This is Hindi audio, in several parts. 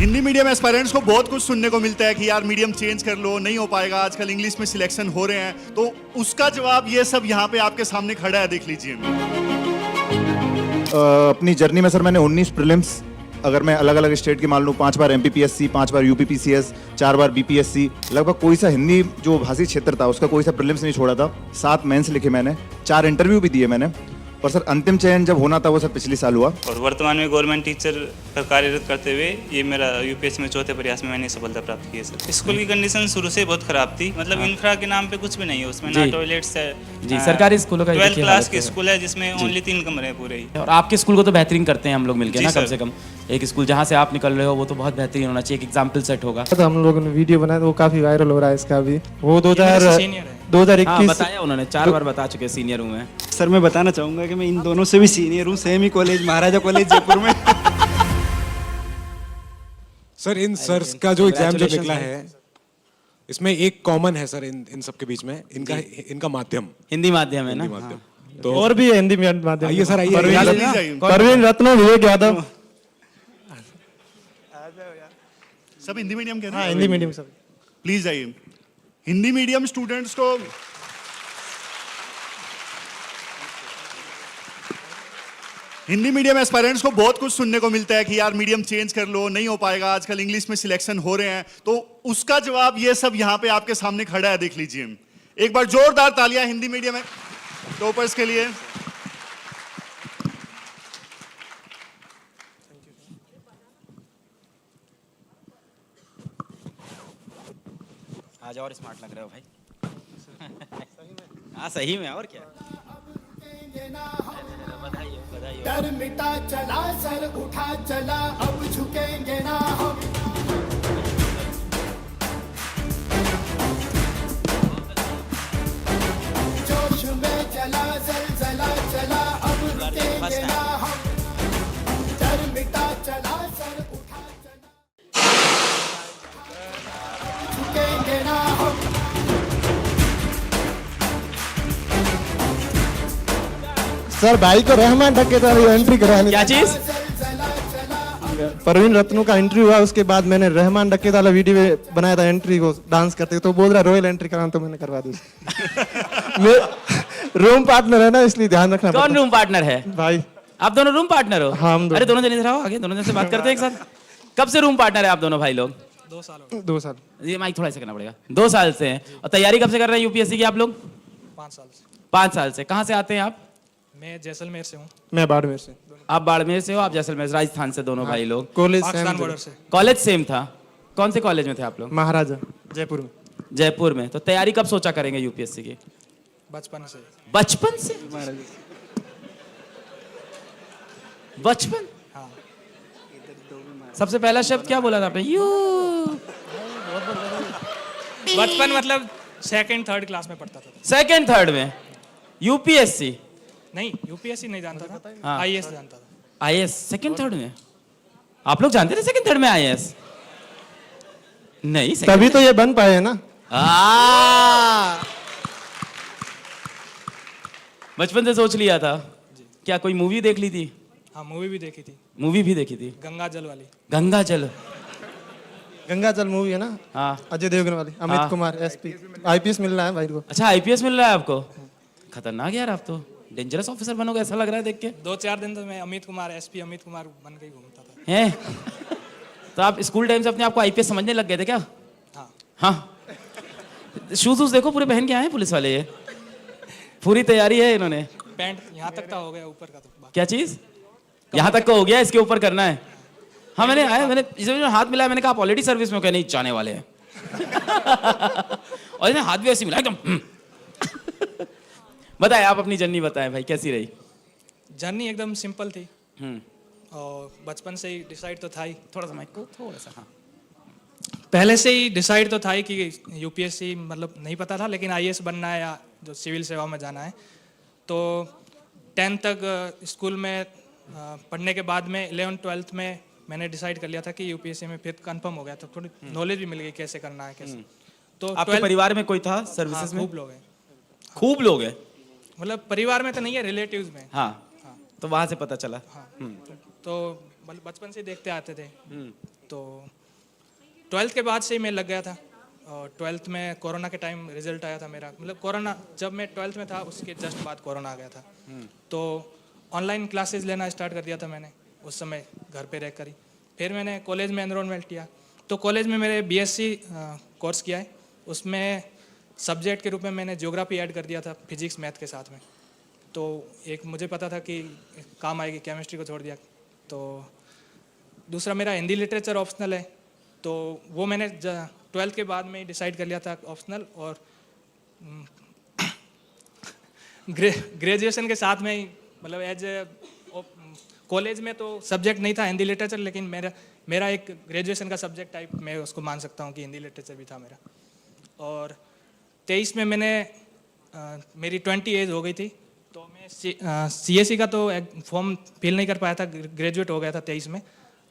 हिंदी मीडियम एस्पायरेंट्स को बहुत कुछ सुनने को मिलता है कि यार मीडियम चेंज कर लो, नहीं हो पाएगा, आजकल इंग्लिश में सिलेक्शन हो रहे हैं, तो उसका जवाब ये सब यहाँ पे आपके सामने खड़ा है, देख लीजिए। अपनी जर्नी में सर मैंने 19 प्रीलिम्स, अगर मैं अलग अलग स्टेट की मान लूँ, 5 बार MPPSC, 5 बार UPPCS, 4 बार BPSC, लगभग कोई सा हिंदी जो भाषी क्षेत्र था उसका कोई सा प्रीलिम्स नहीं छोड़ा था। 7 मेंस लिखे मैंने, 4 इंटरव्यू भी दिए मैंने, और सर अंतिम चयन जब होना था वो सर पिछले साल हुआ। और वर्तमान में गवर्नमेंट टीचर पर कार्यरत करते हुए ये मेरा UPSC में चौथे प्रयास में मैंने सफलता प्राप्त की है सर। स्कूल की कंडीशन शुरू से बहुत खराब थी, मतलब इंफ्रा के नाम पे कुछ भी नहीं है उसमें, ना टॉयलेट्स है जी। सरकारी स्कूलों का 12th क्लास की स्कूल है जिसमें ओनली 3 कमरे हैं पूरे ही। और आपके स्कूल को तो बेहतरीन करते हैं हम लोग मिलकर ना, जी कम से कम एक स्कूल जहाँ से आप निकल रहे हो वो तो बहुत बेहतरीन होना चाहिए, एक एग्जाम्पल सेट होगा। तो हम लोगों ने वीडियो बनाया तो वो काफी वायरल हो रहा है इसका भी। वो 2021 बताया उन्होंने, 4 बार बता चुके सीनियर हूँ मैं। सर मैं बताना चाहूंगा कि मैं इन दोनों से भी सीनियर हूँ, सेम ही कॉलेज, महाराजा कॉलेज जयपुर में। सर इन सर्स का जो एग्जाम जो निकला है इसमें एक कॉमन है सर इन सबके बीच में, इनका माध्यम हिंदी माध्यम है ना। माध्यम तो और भी है हिंदी माध्यम। आइए सर, आइए। परवीन रत्न विवेक यादव सब हिंदी मीडियम के हैं? हाँ, हिंदी मीडियम सब। प्लीज आइए। हिंदी मीडियम स्टूडेंट्स को हिंदी मीडियम एस्पायरेंट्स को बहुत कुछ सुनने को मिलता है कि यार मीडियम चेंज कर लो, नहीं हो पाएगा, आजकल इंग्लिश में सिलेक्शन हो रहे हैं, तो उसका जवाब ये सब यहाँ पे आपके सामने खड़ा है, देख लीजिए। एक बार जोरदार तालियां हिंदी मीडियम टॉपर्स के लिए। आज और स्मार्ट लग रहे हो भाई। हाँ सही में, और क्या। बधाई बधाई। डर मिटा चला, सर उठा चला, अब झुकेंगे ना हम। जोश में चला, जलजला चला, अब रुकेंगे ना हम। डर मिटा चला, सर उठा चला, झुकेंगे ना हम। सर भाई को रहमान डकैत एंट्री करानी। क्या चीज? परवीन रत्नों का इंटरव्यू हुआ, उसके बाद मैंने रहमान डकैत वाला वीडियो बनाया था एंट्री को डांस करते, तो बोल रहा रॉयल एंट्री कराना, तो मैंने करवा दी। रूम पार्टनर है ना, इसलिए ध्यान रखना। कौन रूम पार्टनर है? भाई आप दोनों रूम पार्टनर हो? हाँ, हम अरे दोनों जन इधर आओ, आगे दोनों जन से बात करते हैं एक साथ। कब से रूम पार्टनर है आप दोनों भाई लोग? 2 साल। ये माइक थोड़ा सा करना पड़ेगा। 2 साल से हैं। और तैयारी कब से कर रहे हैं UPSC की आप लोग? 5 साल से। 5 साल से। कहाँ से आते हैं आप? मैं जैसलमेर से हूँ। मैं बाड़मेर से। आप बाड़मेर से हो, आप जैसलमेर से, राजस्थान से दोनों भाई लोग। कॉलेज पाकिस्तान बॉर्डर से। कॉलेज सेम था? कौन से कॉलेज में थे आप लोग? महाराजा जयपुर में। जयपुर में। तो तैयारी कब सोचा करेंगे UPSC की? बचपन से। बचपन से? बचपन? हाँ। सबसे पहला शब्द क्या बोला था आपने? यू। बचपन मतलब 2nd 3rd क्लास में पढ़ता था। 2nd 3rd में? UPSC? नहीं, UPSC नहीं जानता था। हाँ। IAS जानता था। IAS 2nd 3rd में? आप लोग जानते थे 2nd 3rd में IAS? नहीं, तभी तो ये बन पाए है ना। बचपन से सोच लिया था। क्या कोई मूवी देख ली थी? हाँ, मूवी भी देखी थी। मूवी भी देखी थी? गंगा जल वाली। गंगा जल? गंगा जल मूवी है ना। हाँ। अजय देवगन वाली। अमित हाँ। कुमार SP IPS मिल रहा है भाई को। अच्छा, IPS मिल रहा है आपको? खतरनाक यार, आप तो डेंजरस ऑफिसर बनोगे ऐसा लग रहा है देख के। 2-4 दिन तो मैं अमित कुमार SP अमित कुमार बन के ही घूमता था। हैं? तो आप स्कूल टाइम से अपने आप को IPS समझने लग गए थे क्या? हाँ। हाँ। शूज देखो पूरे पहन के आए हैं पुलिस वाले, ये पूरी तैयारी है इन्होंने। पैंट यहाँ तक का हो गया, ऊपर का तो बाकी। क्या चीज? यहाँ तक का हो गया, इसके ऊपर करना है। हाँ, मैंने हाथ मिलाया, मैंने कहा आप ऑलरेडी सर्विस में हो क्या? नहीं, जाने वाले हैं। और इन्हें हाथ भी ऐसे मिला एकदम। बताएं, आप अपनी जर्नी बताएं भाई, कैसी रही? जर्नी एकदम सिंपल थी। और बचपन से ही डिसाइड तो था ही। थोड़ा सा माइक को थोड़ा सा। हाँ, पहले से ही डिसाइड तो था ही कि UPSC मतलब नहीं पता था, लेकिन IAS बनना है या जो सिविल सेवा में जाना है। तो 10th तक स्कूल में पढ़ने के बाद में 11th 12th में मैंने डिसाइड कर लिया था कि UPSC में फिर कंफर्म हो गया, तो थोड़ी नॉलेज भी मिल गई कैसे करना है कैसे। तो आपके परिवार में कोई था सर्विसेज में? खूब लोग हैं। खूब लोग हैं? मतलब परिवार में तो नहीं है, रिलेटिव्स में। हाँ, तो वहां से पता चला। हाँ। तो बचपन से देखते आते थे। तो 12th के बाद से ही मैं लग गया था। और 12th में कोरोना के टाइम रिजल्ट आया था मेरा, मतलब कोरोना जब मैं 12th में था उसके जस्ट बाद कोरोना आ गया था। तो ऑनलाइन क्लासेस लेना स्टार्ट कर दिया था मैंने उस समय घर पे रहकर ही। फिर मैंने कॉलेज में एनरोलमेंट लिया, तो कॉलेज में मेरे बीएससी कोर्स किया है। उसमें सब्जेक्ट के रूप में मैंने ज्योग्राफी ऐड कर दिया था फिजिक्स मैथ के साथ में। तो एक मुझे पता था कि काम आएगी, केमिस्ट्री को छोड़ दिया। तो दूसरा मेरा हिंदी लिटरेचर ऑप्शनल है, तो वो मैंने 12th के बाद में ही डिसाइड कर लिया था ऑप्शनल। और ग्रेजुएशन के साथ में ही मतलब एज कॉलेज में तो सब्जेक्ट नहीं था हिंदी लिटरेचर, लेकिन मेरा एक ग्रेजुएशन का सब्जेक्ट टाइप मैं उसको मान सकता हूँ कि हिंदी लिटरेचर भी था मेरा। और 23 में मैंने मेरी 20 एज हो गई थी, तो मैं सीएससी का तो फॉर्म फिल नहीं कर पाया था, ग्रेजुएट हो गया था 23 में।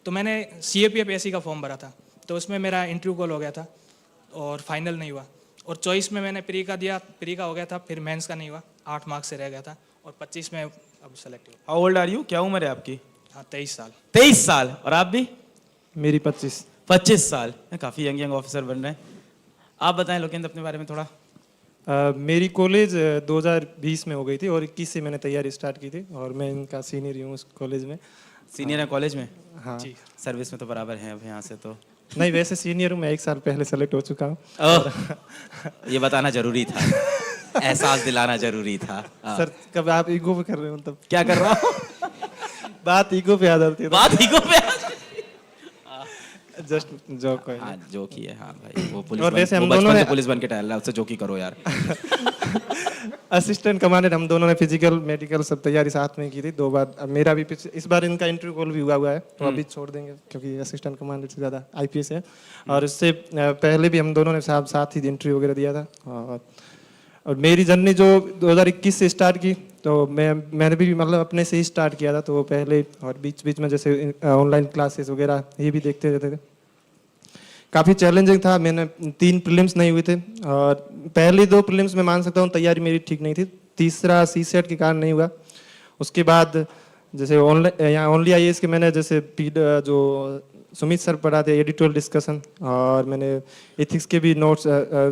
तो मैंने सीएपीएफ एसी का फॉर्म भरा था, तो उसमें मेरा इंटरव्यू कॉल हो गया था और फाइनल नहीं हुआ। और 24 में मैंने प्री का दिया, प्री का हो गया था, फिर मेंस का नहीं हुआ, 8 मार्क्स से रह गया था। और 25 में अब सेलेक्ट हुआ। हाउ ओल्ड आर यू, क्या उम्र है आपकी? हाँ 23 साल। 23 साल। और आप भी? मेरी 25। 25 साल। काफ़ी यंग ऑफिसर बन रहे हैं। आप बताएं लोकेंद्र अपने बारे में थोड़ा। मेरी कॉलेज 2020 में हो गई थी और 21 से मैंने तैयारी स्टार्ट की थी, और मैं इनका सीनियर ही हूँ उस कॉलेज में। सीनियर है कॉलेज में? हाँ जी। सर्विस में तो बराबर हैं अब यहाँ से तो। नहीं, वैसे सीनियर हूँ मैं, 1 साल पहले सेलेक्ट हो चुका हूँ। ये बताना जरूरी था, एहसास दिलाना जरूरी था। सर कब आप ईगो पे कर रहे हो, मतलब क्या कर रहा हूँ? बात ईगो पे आ जाती है। बात ईगो पे जस्ट जोक है। हाँ जोक ही है। हाँ भाई वो पुलिस और वैसे हम बचपन दोनों से ने पुलिस बन के टहल रहा है, उससे जोक ही करो यार। असिस्टेंट कमांडेंट हम दोनों ने फिजिकल मेडिकल सब तैयारी साथ में की थी 2 बार। अब मेरा भी इस बार इनका इंटरव्यू कॉल भी हुआ है, तो अभी छोड़ देंगे क्योंकि असिस्टेंट कमांडेंट से ज़्यादा आईपीएस है। और इससे पहले भी हम दोनों ने साथ ही इंटरव्यू वगैरह दिया था। और मेरी जर्नी जो 2021 से स्टार्ट की, तो मैंने भी मतलब अपने से ही स्टार्ट किया था। तो पहले और बीच में जैसे ऑनलाइन क्लासेस वगैरह ये भी देखते रहते थे। काफ़ी चैलेंजिंग था। मैंने 3 प्रीलिम्स नहीं हुए थे, और पहली 2 प्रीलिम्स में मान सकता हूँ तैयारी मेरी ठीक नहीं थी, तीसरा सीसेट के कारण नहीं हुआ। उसके बाद जैसे ऑनलाइन यहाँ ओनली आईएएस के मैंने जैसे जो सुमित सर पढ़ाते एडिटोरियल डिस्कशन, और मैंने एथिक्स के भी नोट्स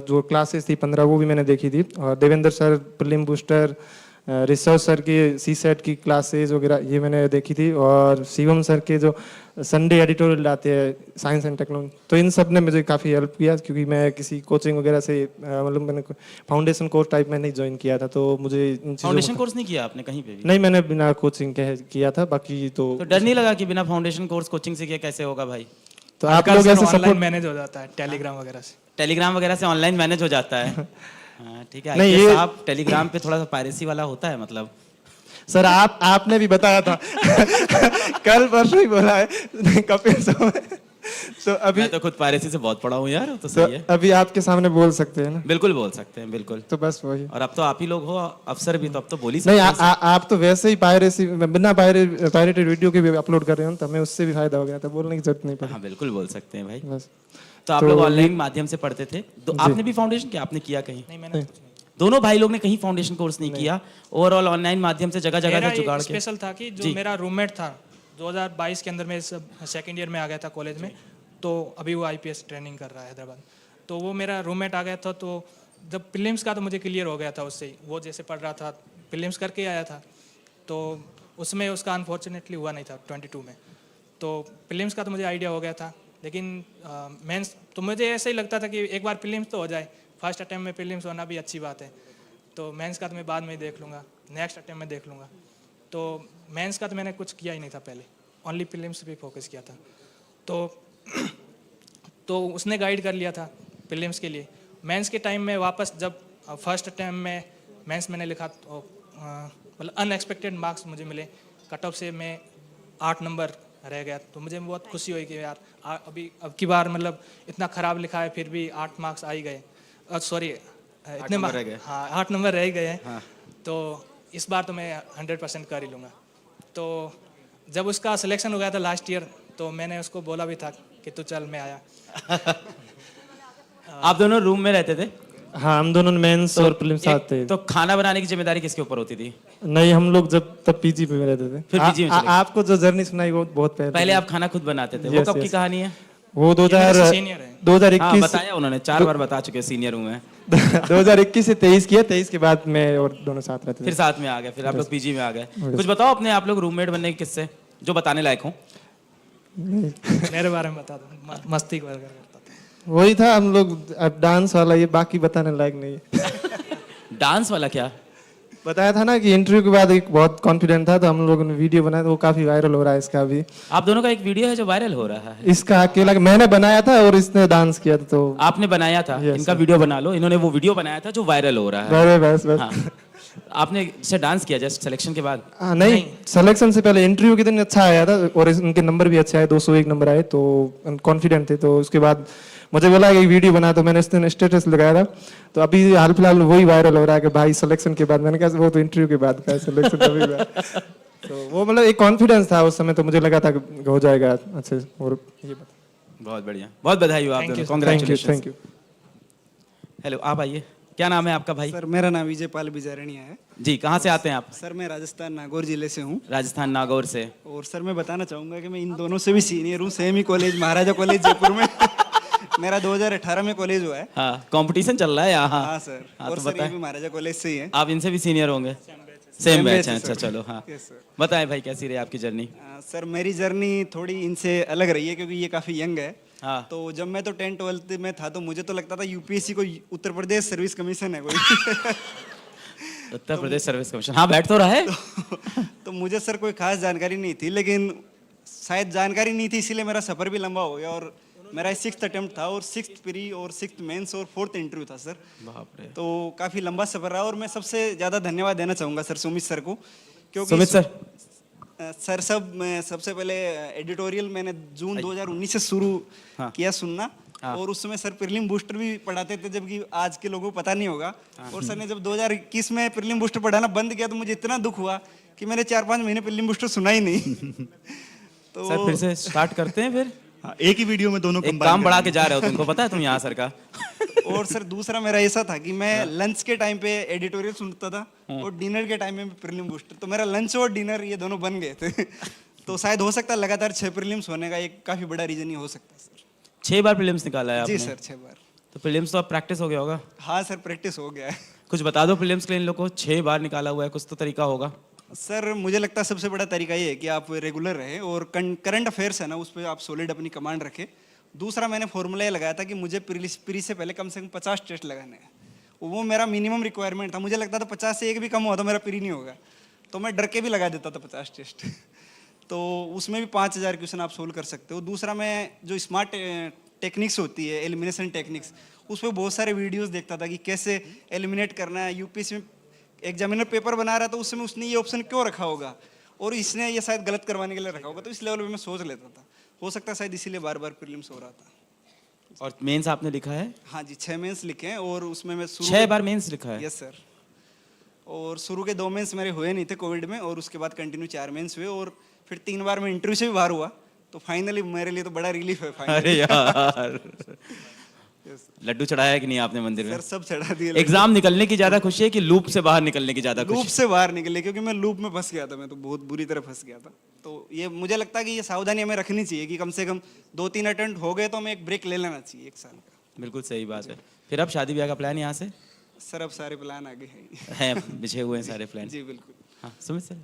जो क्लासेस थी 15 वो भी मैंने देखी थी। और Devendra sir prelim booster, research sir की सीसेट की क्लासेस वगैरह ये मैंने देखी थी। और शिवम सर के जो संडे एडिटोरियल लाते हैं साइंस एंड टेक्नोलॉजी, तो इन सब ने मुझे काफ़ी हेल्प किया, क्योंकि मैं किसी कोचिंग वगैरह से मतलब मैंने फाउंडेशन कोर्स टाइप में नहीं ज्वाइन किया था। तो मुझे इन फाउंडेशन कोर्स नहीं किया आपने कहीं पे भी? नहीं, मैंने बिना कोचिंग के किया था। बाकी तो डर नहीं लगा कि बिना फाउंडेशन कोर्स कोचिंग से किया कैसे होगा भाई? तो आप लोग ऐसे ऑनलाइन सपोर्ट मैनेज हो जाता है टेलीग्राम वगैरह से। टेलीग्राम वगैरह से ऑनलाइन मैनेज हो जाता है। हाँ ठीक है। नहीं, नहीं ये- आप टेलीग्राम पे थोड़ा सा पायरेसी वाला होता है मतलब। सर आपने भी बताया था कल परसों ही बोला है कपिल शो में। तो अभी मैं तो खुद पायरेसी से बहुत पढ़ा हूँ यार, तो तो सही है। अभी आपके सामने बोल सकते हैं ना? बिल्कुल बोल सकते हैं, बिल्कुल। तो बस वही। और अब तो आप ही लोग हो अफसर भी, तो अब तो बोल ही नहीं, सकते हैं। आप तो वैसे ही पायरेसी बिना पायरेटेड वीडियो के भी अपलोड कर रहे हो, तो हमें उससे भी फायदा हो गया था, बोलने की जरूरत नहीं पड़ी। हाँ बिल्कुल बोल सकते हैं भाई। बस तो आप तो लोग ये- ऑनलाइन माध्यम से पढ़ते थे, तो आपने भी फाउंडेशन किया? आपने किया कहीं? नहीं मैंने कुछ नहीं। दोनों भाई लोग ने कहीं फाउंडेशन कोर्स नहीं किया, ओवरऑल ऑनलाइन माध्यम से जगह जगह मेरा का जुगाड़ ये के। स्पेशल था कि जो जी। मेरा रूममेट था 2022 के अंदर मैं सेकंड ईयर में आ गया था कॉलेज में, तो अभी वो आईपीएस ट्रेनिंग कर रहा है हैदराबाद। तो वो मेरा रूममेट आ गया था, तो जब प्रीलिम्स का तो मुझे क्लियर हो गया था उससे ही, वो जैसे पढ़ रहा था प्रीलिम्स करके आया था, तो उसमें उसका अनफॉर्चुनेटली हुआ नहीं था 22 में। तो प्रीलिम्स का तो मुझे आइडिया हो गया था, लेकिन मेंस तो मुझे ऐसा ही लगता था कि एक बार प्रीलिम्स तो हो जाए, फर्स्ट अटैम्प्ट में प्रीलिम्स होना भी अच्छी बात है। तो मेंस का तो मैं बाद में देख लूँगा, नेक्स्ट अटैम्प्ट में देख लूँगा। तो मेंस का तो मैंने कुछ किया ही नहीं था पहले, ओनली प्रीलिम्स पे फोकस किया था। तो उसने गाइड कर लिया था प्रीलिम्स के लिए। मेंस के टाइम में वापस जब फर्स्ट अटैम्प्ट में मेंस मैंने लिखा, तो मतलब अनएक्सपेक्टेड मार्क्स मुझे मिले, कट ऑफ से मैं 8 नंबर रह गया। तो मुझे बहुत खुशी हुई कि यार अभी अब की बार मतलब इतना ख़राब लिखा है फिर भी 8 मार्क्स आ ही गए। सॉरी इतने नंबर रह गए। हाँ 8 नंबर रह गए हैं। तो इस बार तो मैं 100% कर ही लूँगा। तो जब उसका सिलेक्शन हो गया था लास्ट ईयर, तो मैंने उसको बोला भी था कि तू चल, मैं आया। आप दोनों रूम में रहते थे? हाँ, हम दोनों मेंस और प्रीलिम्स साथ थे। तो खाना बनाने की जिम्मेदारी किसके ऊपर होती थी? नहीं, हम लोग जब तब पीजी पे रहते थे। फिर PG में चले गए। आपको जो जर्नी सुनाई वो बहुत पहले पहले आप खाना खुद बनाते थे, वो Yes, कब की yes. कहानी है? वो ये मेरे से senior है। 2021 बताया उन्होंने 4 बार बता चुके सीनियर हूँ मैं 2021 से 23 किया, 23 के बाद मैं और दोनों साथ रहते फिर थे। साथ में आ गए, फिर आप लोग पीजी में आ गए। कुछ बताओ अपने आप लोग रूममेट बनने के किस्से जो बताने लायक हो। मेरे बारे में बता दो, मस्ती करता था। वही था हम लोग, अब डांस वाला ये बाकी बताने लायक नहीं है। डांस वाला क्या? बताया था ना कि इंटरव्यू के बाद एक बहुत कॉन्फिडेंट था, तो हम लोगों ने वीडियो बनाया, तो वो काफी वायरल हो रहा है इसका भी। आप दोनों का एक वीडियो है जो वायरल हो रहा है। इसका अकेला मैंने बनाया था और इसने डांस किया था, तो आपने बनाया था, Yes, इनका sir. वीडियो बना लो। इन्होंने वो वीडियो बनाया था जो वायरल हो रहा है। बस बस हाँ। आपने इससे डांस किया जस्ट सिलेक्शन के बाद? हाँ, नहीं सिलेक्शन से पहले इंटरव्यू के दिन अच्छा आया था और उनके नंबर भी अच्छे आए, 201 नंबर आए, तो कॉन्फिडेंट थे। तो उसके बाद मुझे बोला कि वीडियो बना, तो मैंने इस दिन स्टेटस लगाया था। तो अभी हाल फिलहाल वही वायरल हो रहा है कि भाई सिलेक्शन के बाद। मैंने कहा वो तो इंटरव्यू के बाद का सिलेक्शन तभी हुआ। तो वो मतलब एक कॉन्फिडेंस था उस समय, तो मुझे लगा था कि हो जाएगा अच्छे। और ये बहुत बढ़िया, बहुत बधाई हो आप दोनों, thank you congratulations. Thank you. Hello, आप आइए। क्या नाम है आपका भाई? सर मेरा नाम विजय पाल बिजारनिया है। जी, कहाँ से आते हैं आप? सर मैं राजस्थान नागौर जिले से हूँ। राजस्थान नागौर से। और सर मैं बताना चाहूँगा कि मैं इन दोनों से भी सीनियर हूँ, सेम ही कॉलेज महाराजा कॉलेज जयपुर में। मेरा 2018 में कॉलेज हुआ है। हाँ, कंपटीशन चल रहा है यहाँ। हाँ सर। हाँ, और तो सर ये बताएं। भी महाराजा कॉलेज से ही है। आप इनसे भी सीनियर होंगे? सेम Same बैच batch है। है, अच्छा सर। चलो, हाँ Yes, sir. बताएं भाई कैसी रही आपकी जर्नी? सर मेरी जर्नी थोड़ी इनसे अलग रही है क्योंकि ये काफ़ी यंग है। हाँ। तो जब मैं तो 10th 12th में था तो मुझे तो लगता था यूपीएससी को उत्तर प्रदेश सर्विस कमीशन है कोई। उत्तर प्रदेश सर्विस कमीशन, हाँ बैठ तो रहा है। तो मुझे सर कोई खास जानकारी नहीं थी, लेकिन शायद जानकारी नहीं थी इसीलिए मेरा सफ़र भी लंबा हो गया। और मेरा 6th अटेम्प्ट था और 6th प्री और 6th मेंस और 4th इंटरव्यू था सर। बाप रे। तो काफ़ी लंबा सफ़र रहा और मैं सबसे ज़्यादा धन्यवाद देना चाहूँगा सर सुमित सर को, क्योंकि सुमित सर, सर मैं सबसे पहले एडिटोरियल मैंने जून 2019 से शुरू किया सुनना। और उस समय सर प्रीलिम बूस्टर भी पढ़ाते थे, जबकि आज के लोगों को पता नहीं होगा। और सर ने जब 2021 में प्रीलिम बूस्टर पढ़ाना बंद किया तो मुझे इतना दुख हुआ कि मैंने 4-5 महीने प्रीलिम बूस्टर सुना ही नहीं। तो सर फिर से स्टार्ट करते हैं फिर। हाँ, एक ही वीडियो में दोनों एक combine काम बढ़ा करेंगे। के जा रहे हो, तुमको पता है तुम यहाँ सर का। और सर दूसरा मेरा ऐसा था कि मैं लंच के टाइम पे एडिटोरियल सुनता था और डिनर के टाइम में प्रीलिम बूस्टर, तो मेरा लंच और डिनर ये दोनों बन गए थे। तो शायद हो सकता है लगातार 6 प्रीलिम्स होने का एक काफी बड़ा रीजन ही हो सकता है सर। 6 बार प्रीलिम्स निकाला है आपने? जी सर 6 बार। तो प्रीलिम्स तो अब प्रैक्टिस हो गया होगा। हाँ सर प्रैक्टिस हो गया है। कुछ बता दो प्रीलिम्स के लिए इन लोगों को, 6 बार निकाला हुआ है, कुछ तो तरीका होगा। सर मुझे लगता है सबसे बड़ा तरीका ये है कि आप रेगुलर रहे और करंट अफेयर्स है ना उस पर आप सॉलिड अपनी कमांड रखें। दूसरा मैंने फॉर्मूला ये लगाया था कि मुझे प्री से पहले कम से कम 50 टेस्ट लगाने हैं। वो मेरा मिनिमम रिक्वायरमेंट था। मुझे लगता था 50 से एक भी कम हुआ तो मेरा प्री नहीं होगा, तो मैं डर के भी लगा देता था 50 टेस्ट। तो उसमें भी 5000 क्वेश्चन आप सोल्व कर सकते हो। दूसरा मैं जो स्मार्ट टेक्निक्स होती है, एलिमिनेशन टेक्निक्स, उस पर बहुत सारे वीडियोस देखता था कि कैसे एलिमिनेट करना है। यूपीएससी में एग्जामिनर पेपर बना रहा था उस समय उसने ये ऑप्शन क्यों रखा होगा और इसने ये शायद गलत करवाने के लिए रखा होगा, तो इस लेवल पे मैं सोच लेता था। हो सकता है शायद इसीलिए बार बार प्रीलिम्स हो रहा था। और मेंस आपने लिखा है? हाँ जी 6 मेंस लिखे हैं और उसमें मैं 6 बार मेंस लिखा है? Yes sir. और शुरू के 2 मेंस मेरे हुए नहीं थे कोविड में, और उसके बाद कंटिन्यू 4 मेंस हुए और फिर 3 बार मैं इंटरव्यू से भी बाहर हुआ। तो फाइनली मेरे लिए तो बड़ा रिलीफ है फाइनली। अरे यार, लड्डू चढ़ाया कि नहीं आपने मंदिर में? सर सब चढ़ा दिए। एग्जाम निकलने की ज्यादा खुशी है कि लूप से बाहर निकलने की ज्यादा लूप खुशी? से बाहर निकले, क्योंकि मैं लूप में फंस गया था। मैं तो बहुत बुरी तरह फंस गया था। तो ये मुझे लगता है कि ये सावधानी हमें रखनी चाहिए कि कम से कम 2-3 अटेम्प्ट हो गए तो हमें एक ब्रेक ले लेना चाहिए 1 साल का। बिल्कुल सही बात है। फिर अब शादी ब्याह का प्लान यहाँ से सर अब सारे प्लान आगे हैं। है, बिछे हुए हैं सारे प्लान? जी बिल्कुल। हाँ सुमित सर।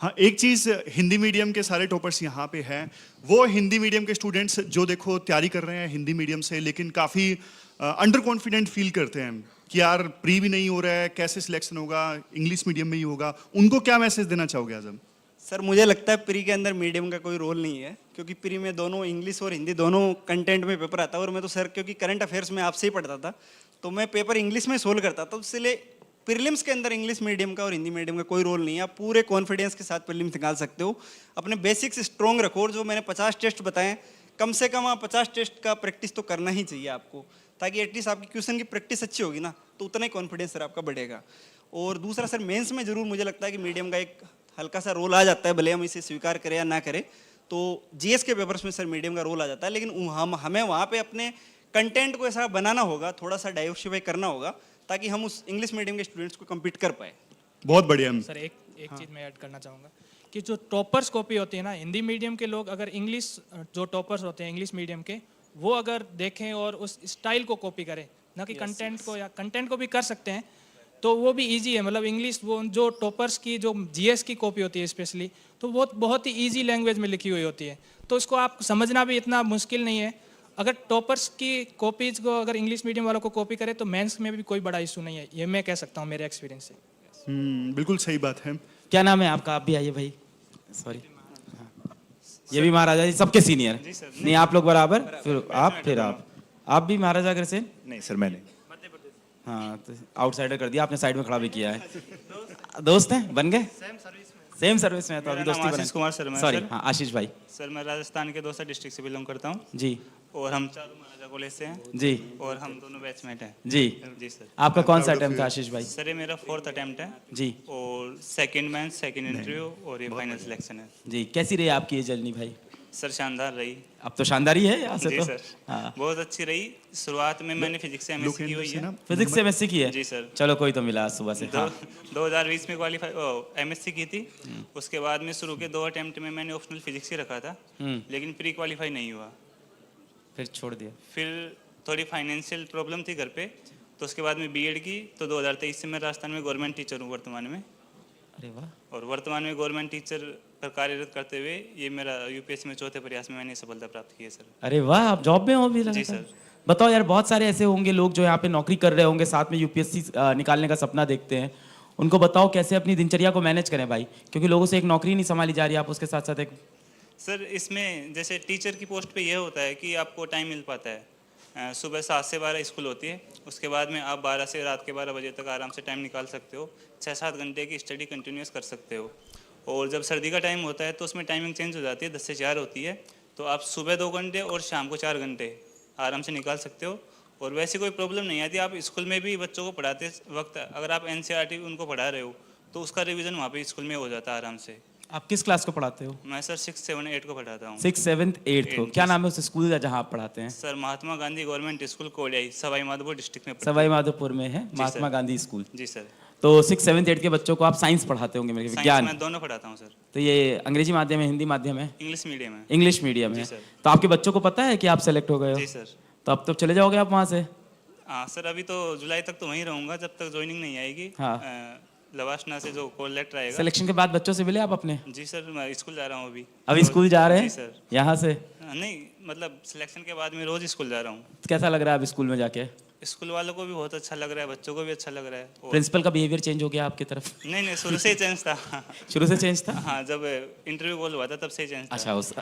हाँ, एक चीज हिंदी मीडियम के सारे टॉपर्स यहाँ पे हैं, वो हिंदी मीडियम के स्टूडेंट्स जो देखो तैयारी कर रहे हैं हिंदी मीडियम से, लेकिन काफी अंडर कॉन्फिडेंट फील करते हैं कि यार प्री भी नहीं हो रहा है, कैसे सिलेक्शन होगा, इंग्लिश मीडियम में ही होगा। उनको क्या मैसेज देना चाहोगे आजम? सर मुझे लगता है प्री के अंदर मीडियम का कोई रोल नहीं है, क्योंकि प्री में दोनों इंग्लिश और हिंदी दोनों कंटेंट में पेपर आता है। और मैं तो सर क्योंकि करंट अफेयर्स में आपसे ही पढ़ता था तो मैं पेपर इंग्लिश में सोल्व करता था, इसलिए प्रीलिम्स के अंदर इंग्लिश मीडियम का और हिंदी मीडियम का कोई रोल नहीं है। आप पूरे कॉन्फिडेंस के साथ प्रीलिम्स निकाल सकते हो। अपने बेसिक्स स्ट्रॉन्ग रखो और जो मैंने 50 टेस्ट बताए कम से कम आप 50 टेस्ट का प्रैक्टिस तो करना ही चाहिए आपको, ताकि एटलीस्ट आपकी क्वेश्चन की प्रैक्टिस अच्छी होगी ना, तो उतना ही कॉन्फिडेंस सर आपका बढ़ेगा। और दूसरा सर मेंस में जरूर मुझे लगता है कि मीडियम का एक हल्का सा रोल आ जाता है, भले हम इसे स्वीकार करें या ना करें। तो जीएस के पेपर्स में सर मीडियम का रोल आ जाता है, लेकिन हमें वहाँ पे अपने कंटेंट को ऐसा बनाना होगा, थोड़ा सा डाइवर्सिफाई करना होगा, ताकि हम उस इंग्लिश मीडियम के स्टूडेंट्स को कम्पीट कर पाए। बहुत बढ़िया। सर एक चीज़ मैं ऐड करना चाहूँगा कि जो टॉपर्स कॉपी होती है ना हिंदी मीडियम के लोग, अगर इंग्लिश जो टॉपर्स होते हैं इंग्लिश मीडियम के वो अगर देखें और उस स्टाइल को कॉपी करें, ना कि कंटेंट को, या कंटेंट को भी कर सकते हैं तो वो भी इजी है। मतलब इंग्लिश, वो जो टॉपर्स की जो जीएस की कॉपी होती है स्पेशली, तो वो बहुत ही इजी लैंग्वेज में लिखी हुई होती है, तो इसको आप समझना भी इतना मुश्किल नहीं है। अगर टॉपर्स की कॉपीज को अगर इंग्लिश मीडियम वालों को कॉपी करे तो मेंस में भी कोई बड़ा इशू नहीं है, ये मैं कह सकता हूँ मेरे एक्सपीरियंस से। बिल्कुल सही बात है। क्या नाम है आपका? आप भी आइए भाई। सॉरी, ये भी महाराजा जी, सबके सीनियर। नहीं, आप लोग बराबर, फिर आप भी महाराजा अग्रसेन? नहीं सर, मैंने हाँ, तो आउटसाइडर कर दिया आपने, साइड में खड़ा भी किया है। दोस्त हैं, बन गए? सेम सर्विस में है, तो अभी मेरा नाम दोस्ती आशीष कुमार शर्मा है, सॉरी, सर। हाँ, आशीष भाई सर मैं राजस्थान के दौसा डिस्ट्रिक्ट से बिलोंग करता हूँ, जी। और हम चारों महाराजा कॉलेज से हैं, जी और हम दोनों बैचमेट हैं। जी। जी सर। आपका कौन सा अटेम्प्ट था आशीष भाई? सर ये मेरा 4th अटेम्प्ट है, जी और सेकंड मेंस, सेकंड इंटरव्यू, और ये फाइनल सिलेक्शन है। जी। कैसी रही आपकी ये जर्नी भाई? सर शानदार रही। अब तो शानदार ही है यहाँ से जी तो। सर, हाँ, बहुत अच्छी रही। शुरुआत में मैंने फिजिक्स से एमएससी की हुई है। फिजिक्स से एमएससी की है? जी सर। चलो, कोई तो मिला आज सुबह से। हाँ। 2020 में क्वालिफाई एमएससी की थी। उसके बाद में शुरू के 2 अटेम्प्ट में मैंने ऑप्शनल फिजिक्स ही रखा था, लेकिन प्री क्वालिफाई नहीं हुआ। फिर छोड़ दिया? फिर थोड़ी फाइनेंशियल प्रॉब्लम थी घर पे, तो उसके बाद में बीएड की। तो 2023 से मैं राजस्थान में गवर्नमेंट टीचर हूँ वर्तमान में, अरे वाह। और वर्तमान में गवर्नमेंट टीचर पर कार्यरत करते हुए ये मेरा यूपीएससी में 4थे प्रयास में मैंने सफलता प्राप्त की है सर। अरे वाह, आप जॉब में हो भी? जी सर। बताओ यार, बहुत सारे ऐसे होंगे लोग जो यहाँ पे नौकरी कर रहे होंगे, साथ में यूपीएससी निकालने का सपना देखते हैं, उनको बताओ कैसे अपनी दिनचर्या को मैनेज करें भाई, क्योंकि लोगों से एक नौकरी नहीं संभाली जा रही, आप उसके साथ साथ एक। सर इसमें जैसे टीचर की पोस्ट पे यह होता है कि आपको टाइम मिल पाता है। सुबह 7 से 12 स्कूल होती है, उसके बाद में आप 12 से रात के 12 बजे तक आराम से टाइम निकाल सकते हो, 6-7 घंटे की स्टडी कंटिन्यूस कर सकते हो। और जब सर्दी का टाइम होता है तो उसमें टाइमिंग चेंज हो जाती है, 10 से 4 होती है, तो आप सुबह 2 घंटे और शाम को 4 घंटे आराम से निकाल सकते हो। और वैसे कोई प्रॉब्लम नहीं आती। आप स्कूल में भी बच्चों को पढ़ाते वक्त अगर आप एनसीईआरटी उनको पढ़ा रहे हो तो उसका रिवीजन वहाँ पे स्कूल में हो जाता है आराम से। आप किस क्लास को पढ़ाते हो? मैं सर 6, 7, 8 को पढ़ाता हूँ। 6, 7, 8 को? क्या नाम है उस स्कूल का जहाँ आप पढ़ाते हैं? Sir Mahatma Gandhi government school Kodiyai, Sawai Madhopur district में पढ़ता सवाई माधोपुर में है जी महात्मा सर। गांधी स्कूल। हूँ। जी सर। तो 6, 7, 8 के बच्चों को आप साइंस पढ़ाते होंगे मेरे ख्याल, साइंस विज्ञान? मैं दोनों पढ़ाता हूँ सर। तो ये अंग्रेजी माध्यम है, हिंदी माध्यम है? इंग्लिश मीडियम है। इंग्लिश मीडियम है। जी सर। तो आपके बच्चों को पता है कि आप सेलेक्ट हो गए हो? जी सर। तो अब तो चले जाओगे आप वहाँ से? हाँ सर, अभी तो जुलाई तक तो वहीं रहूँगा जब तक ज्वाइनिंग नहीं आएगी। हाँ। लवासना से जो कॉल लेटर आएगा। सिलेक्शन के बाद बच्चों से मिले आप अपने? जी सर, मैं स्कूल जा रहा हूँ अभी। अभी स्कूल जा रहे जी हैं सर। यहाँ से? नहीं मतलब सिलेक्शन के बाद में रोज स्कूल जा रहा हूँ। कैसा लग रहा है अब स्कूल में जाके? स्कूल वालों को भी बहुत अच्छा लग रहा है, बच्चों को भी अच्छा लग रहा है। और प्रिंसिपल का बिहेवियर चेंज हो गया आपकी तरफ? नहीं शुरू से ही चेंज था। शुरू से चेंज था? हाँ, जब इंटरव्यू कॉल हुआ था तब से ही चेंज था। अच्छा, उस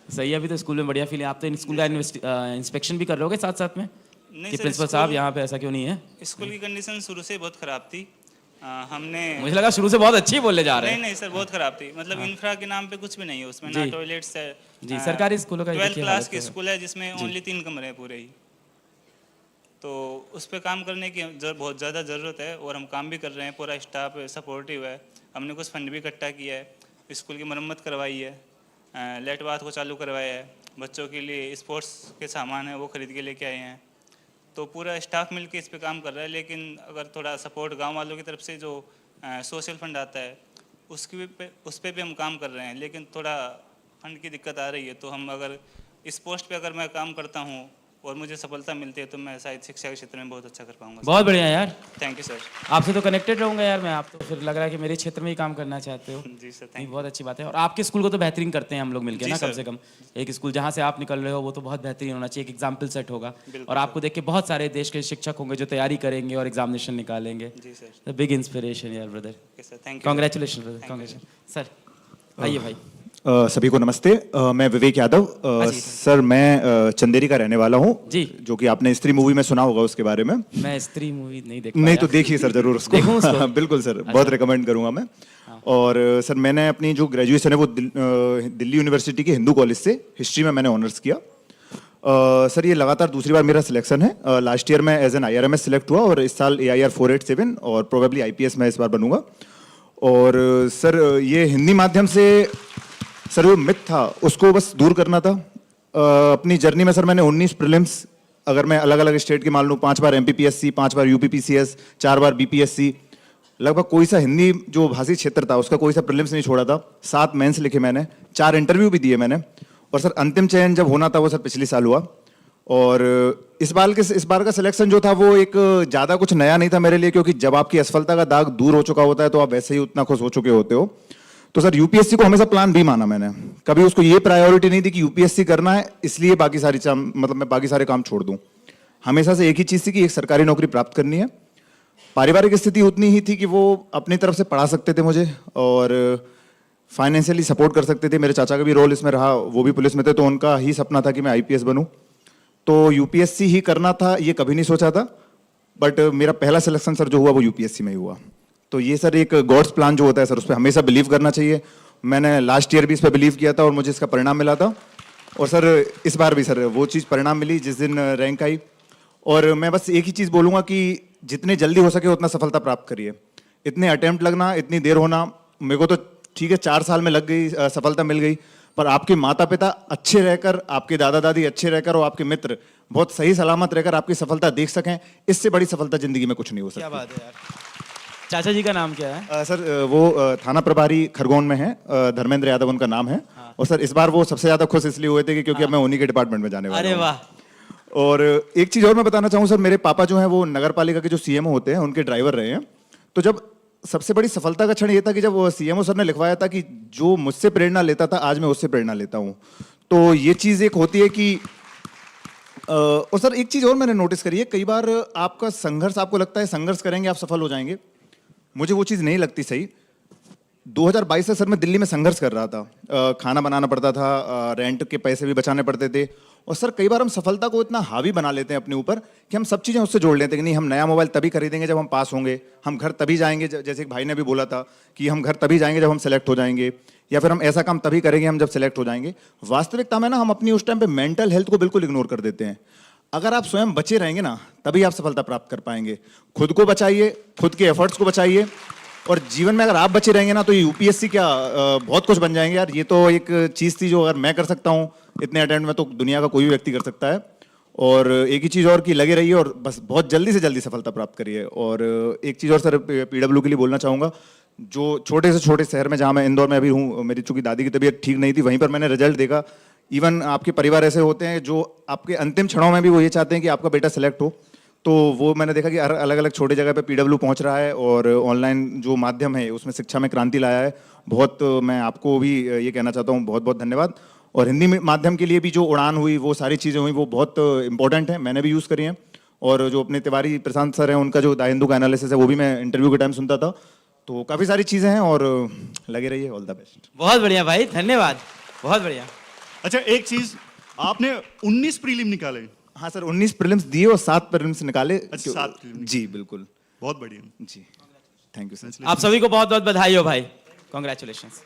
सही है। अभी तो स्कूल में बढ़िया फील है। आप तो स्कूल का इंस्पेक्शन भी कर रहे होगे साथ साथ में नहीं कि सर, प्रिंसिपल साहब यहाँ पे ऐसा क्यों नहीं है? स्कूल की कंडीशन शुरू से बहुत खराब थी। हमने मुझे लगा शुरू से बहुत अच्छी बोलने जा रहे हैं। नहीं सर, बहुत खराब थी। मतलब इंफ्रा के नाम पे कुछ भी नहीं है उसमें, ना टॉयलेट्स है। जी, सरकारी स्कूलों का 12th देखिए क्लास हालत की है। स्कूल है जिसमें ओनली 3 कमरे हैं पूरे ही। तो उस पर काम करने की बहुत ज़्यादा ज़रूरत है, और हम काम भी कर रहे हैं। पूरा स्टाफ सपोर्टिव है। हमने कुछ फंड भी इकट्ठा किया है, स्कूल की मरम्मत करवाई है, लेट बाथ को चालू करवाया है, बच्चों के लिए स्पोर्ट्स के सामान है वो खरीद के लेके आए हैं। तो पूरा स्टाफ मिलके इस पे काम कर रहा है। लेकिन अगर थोड़ा सपोर्ट गांव वालों की तरफ से जो सोशल फंड आता है उस पे भी हम काम कर रहे हैं, लेकिन थोड़ा फंड की दिक्कत आ रही है। तो हम अगर इस पोस्ट पे अगर मैं काम करता हूँ और मुझे सफलता मिलती है तो मैं शायद शिक्षा के क्षेत्र में बहुत अच्छा कर पाऊंगा। बहुत बढ़िया यार, थैंक यू सर। आपसे तो कनेक्टेड रहूंगा यार मैं। आप तो फिर लग रहा है कि मेरे क्षेत्र में ही काम करना चाहते हो। जी सर, नहीं, बहुत अच्छी बात है। और आपके स्कूल को तो बेहतरीन करते हैं हम लोग मिलकर जी ना, कम सर। से कम एक स्कूल जहाँ से आप निकल रहे हो वो तो बहुत बेहतरीन होना चाहिए, एक एग्जाम्पल सेट होगा। और आपको देख के बहुत सारे देश के शिक्षक होंगे जो तैयारी करेंगे और एग्जामिनेशन निकालेंगे। जी सर। बिग इंस्पिरेशन यार brother. Sir thank you. Congratulation brother, congratulation sir. आइए भाई। सभी को नमस्ते। मैं विवेक यादव। सर मैं चंदेरी का रहने वाला हूँ जी। जो कि आपने स्त्री मूवी में सुना होगा उसके बारे में। मैं स्त्री मूवी नहीं देख नहीं पाया। तो देखिए सर जरूर उसको। देखूं उसको? बिल्कुल सर, बहुत रिकमेंड करूंगा मैं। और सर मैंने अपनी जो ग्रेजुएशन है वो दिल्ली यूनिवर्सिटी के हिंदू कॉलेज से हिस्ट्री में मैंने ऑनर्स किया। सर ये लगातार दूसरी बार मेरा सिलेक्शन है। लास्ट ईयर मैं एज एन IRMS सिलेक्ट हुआ और इस साल AIR 487 और प्रोबेबली IPS मैं इस बार बनूंगा। और सर ये हिंदी माध्यम से सर वो मिथ था उसको बस दूर करना था। अपनी जर्नी में सर मैंने 19 प्रीलिम्स, अगर मैं अलग अलग स्टेट की मान लूँ, 5 बार MPPSC, 5 बार UPPCS, 4 बार BPSC, लगभग कोई सा हिंदी जो भाषी क्षेत्र था उसका कोई सा प्रीलिम्स नहीं छोड़ा था। 7 मेंस लिखे मैंने, 4 इंटरव्यू भी दिए मैंने। और सर अंतिम चयन जब होना था वो सर पिछले साल हुआ। और इस बार का सिलेक्शन जो था वो एक ज़्यादा कुछ नया नहीं था मेरे लिए, क्योंकि जब आपकी असफलता का दाग दूर हो चुका होता है तो आप वैसे ही उतना खुश हो चुके होते हो। तो सर यूपीएससी को हमेशा प्लान बी माना मैंने, कभी उसको ये प्रायोरिटी नहीं दी कि यूपीएससी करना है इसलिए बाकी सारी मैं बाकी सारे काम छोड़ दूं। हमेशा से एक ही चीज़ थी कि एक सरकारी नौकरी प्राप्त करनी है। पारिवारिक स्थिति उतनी ही थी कि वो अपनी तरफ से पढ़ा सकते थे मुझे और फाइनेंशियली सपोर्ट कर सकते थे। मेरे चाचा का भी रोल इसमें रहा, वो भी पुलिस में थे, तो उनका ही सपना था कि मैं आईपीएस बनूं। तो यूपीएससी ही करना था ये कभी नहीं सोचा था, बट मेरा पहला सिलेक्शन सर जो हुआ वो यूपीएससी में ही हुआ। तो ये सर एक गॉड्स प्लान जो होता है सर, उस पर हमेशा बिलीव करना चाहिए। मैंने लास्ट ईयर भी इस पर बिलीव किया था और मुझे इसका परिणाम मिला था। और सर इस बार भी सर वो चीज़ परिणाम मिली जिस दिन रैंक आई। और मैं बस एक ही चीज़ बोलूँगा कि जितने जल्दी हो सके उतना सफलता प्राप्त करिए। इतने अटेम्प्ट लगना, इतनी देर होना, मेरे को तो ठीक है 4 साल में लग गई, सफलता मिल गई, पर आपके माता पिता अच्छे रहकर, आपके दादा दादी अच्छे रहकर और आपके मित्र बहुत सही सलामत रहकर आपकी सफलता देख सकें, इससे बड़ी सफलता जिंदगी में कुछ नहीं हो सकती। क्या बात है यार। चाचा जी का नाम क्या है? सर वो थाना प्रभारी खरगोन में है, धर्मेंद्र यादव उनका नाम है। और सर इस बार वो सबसे ज्यादा खुश इसलिए हुए थे कि क्योंकि अब मैं उन्हीं के डिपार्टमेंट में जाने वाला अरे हूं। वाह। और एक चीज और मैं बताना चाहूँ सर, मेरे पापा जो हैं वो नगर पालिका के जो सीएमओ होते हैं उनके ड्राइवर रहे हैं। तो जब सबसे बड़ी सफलता का क्षण ये था कि जब सीएमओ सर ने लिखवाया था कि जो मुझसे प्रेरणा लेता था आज मैं उससे प्रेरणा लेता हूँ। तो ये चीज़ एक होती है कि और सर एक चीज़ और मैंने नोटिस करी है, कई बार आपका संघर्ष, आपको लगता है संघर्ष करेंगे आप सफल हो जाएंगे, मुझे वो चीज़ नहीं लगती सही। 2022 से सर मैं दिल्ली में संघर्ष कर रहा था, खाना बनाना पड़ता था, रेंट के पैसे भी बचाने पड़ते थे। और सर कई बार हम सफलता को इतना हावी बना लेते हैं अपने ऊपर कि हम सब चीज़ें उससे जोड़ लेते हैं कि नहीं हम नया मोबाइल तभी खरीदेंगे जब हम पास होंगे, हम घर तभी जाएंगे, जैसे एक भाई ने भी बोला था कि हम घर तभी जाएंगे जब हम सेलेक्ट हो जाएंगे, या फिर हम ऐसा काम तभी करेंगे हम जब सेलेक्ट हो जाएंगे। वास्तविकता में ना हम अपनी उस टाइम पे मेंटल हेल्थ को बिल्कुल इग्नोर कर देते हैं। अगर आप स्वयं बचे रहेंगे ना तभी आप सफलता प्राप्त कर पाएंगे। खुद को बचाइए, खुद के एफर्ट्स को बचाइए, और जीवन में अगर आप बचे रहेंगे ना तो यूपीएससी क्या बहुत कुछ बन जाएंगे यार। ये तो एक चीज़ थी जो अगर मैं कर सकता हूँ इतने अटेम्प्ट में तो दुनिया का कोई भी व्यक्ति कर सकता है। और एक ही चीज़ और कि लगे रहिए और बस बहुत जल्दी से जल्दी सफलता प्राप्त करिए। और एक चीज़ और सर पीडब्ल्यू के लिए बोलना चाहूँगा, जो छोटे से छोटे शहर में जहाँ मैं इंदौर में अभी हूँ, मेरी चूंकि दादी की तबीयत ठीक नहीं थी, वहीं पर मैंने रिजल्ट देखा। इवन आपके परिवार ऐसे होते हैं जो आपके अंतिम क्षणों में भी वो ये चाहते हैं कि आपका बेटा सेलेक्ट हो। तो वो मैंने देखा कि अलग अलग छोटे जगह पे पीडब्ल्यू पहुंच रहा है और ऑनलाइन जो माध्यम है उसमें शिक्षा में क्रांति लाया है। बहुत मैं आपको भी ये कहना चाहता हूँ बहुत बहुत धन्यवाद। और हिंदी माध्यम के लिए भी जो उड़ान हुई, वो सारी चीज़ें हुई, वो बहुत इंपॉर्टेंट है, मैंने भी यूज़ करी हैं। और जो अपने तिवारी प्रशांत सर हैं उनका जो द हिंदू का एनालिसिस है वो भी मैं इंटरव्यू के टाइम सुनता था। तो काफ़ी सारी चीज़ें हैं और लगे रहिए। All the best. बहुत बढ़िया भाई, धन्यवाद, बहुत बढ़िया। अच्छा एक चीज, आपने 19 प्रीलिम निकाले? हाँ सर 19 प्रीलिम्स दिए और 7 प्रीलिम्स निकाले। अच्छा 7 प्रीलिम। जी बिल्कुल, बहुत बढ़िया जी, थैंक यू सर। आप सभी को बहुत बहुत बधाई हो भाई, कॉन्ग्रेचुलेशंस।